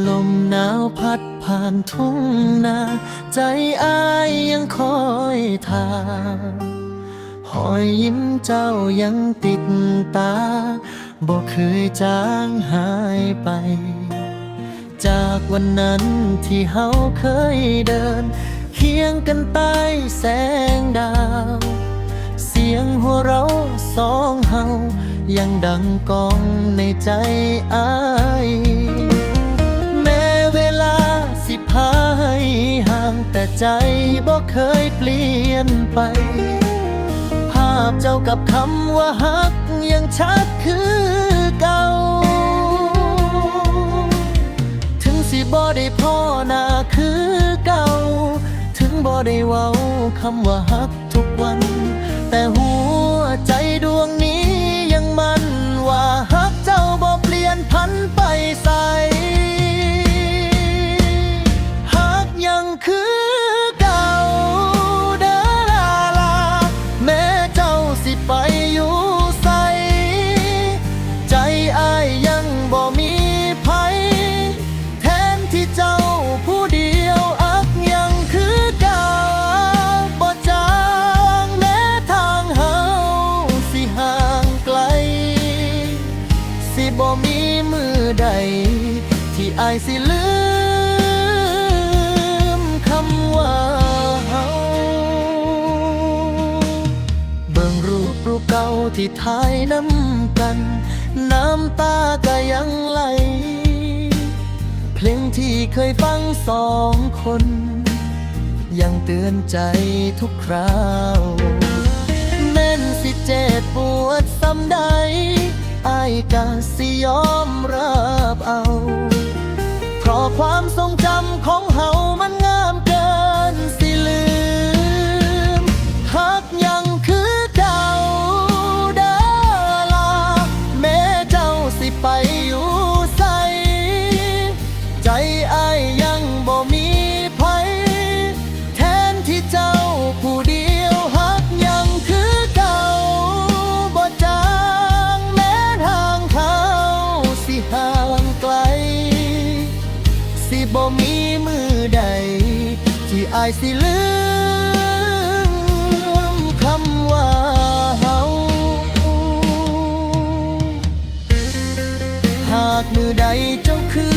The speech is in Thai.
ลมหนาวพัดผ่านทุ่งนาใจอ้ายยังคอยทางหอยยิ้มเจ้ายังติดตาบ่เคยจางหายไปจากวันนั้นที่เฮาเคยเดินเคียงกันใต้แสงดาวเสียงหัวเราะสองเฮายังดังก้องในใจอ้ายแม้เวลาสิพาให้ห่างแต่ใจบ่เคยเปลี่ยนไปภาพเจ้ากับคำว่าฮักยังชัดคือเก่าถึงสิบ่ได้พ่อหน้าคือเก่าถึงบ่ได้เว้าคำว่าฮักทุกวันแต่หัวใจดวงนี้ยังมั่นว่าฮักเจ้าบ่เปลี่ยนพันไปใส่ฮักยังคือเก่าเด้อลาลาแม้เจ้าสิไปอยู่ไสใจอ้ายยังบ่มีภัยแทนที่เจ้าผู้เดียวอักยังคือเก่าบ่จางแม้ทางเฮาสิห่างไกลสิบ่มีมือใดที่อ้ายสิลืมคำว่าเฮาเบิ่งรูปเก่าที่ถ่ายน้ำกันน้ำตาก็ยังไหลเพลงที่เคยฟังสองคนยังเตือนใจทุกคราวแม้นสิเจ็บปวดซ้ำใดอ้ายก็สิยอมรับเอาเพราะความทรงจำของเฮามันงามเกินสิลืมฮักยังคือเก่าเด้อลาแม้เจ้าสิไปอยู่ไสใจอ้ายยังบ่มีภัยแทนที่เจ้าผู้เดียวฮักยังคือเก่าบ่จางแม้ทางเขาสิห่างไกลสิบ่มีมือใดที่อ้ายสิลืมคำว่าเฮาหากมือใดเจ้าคื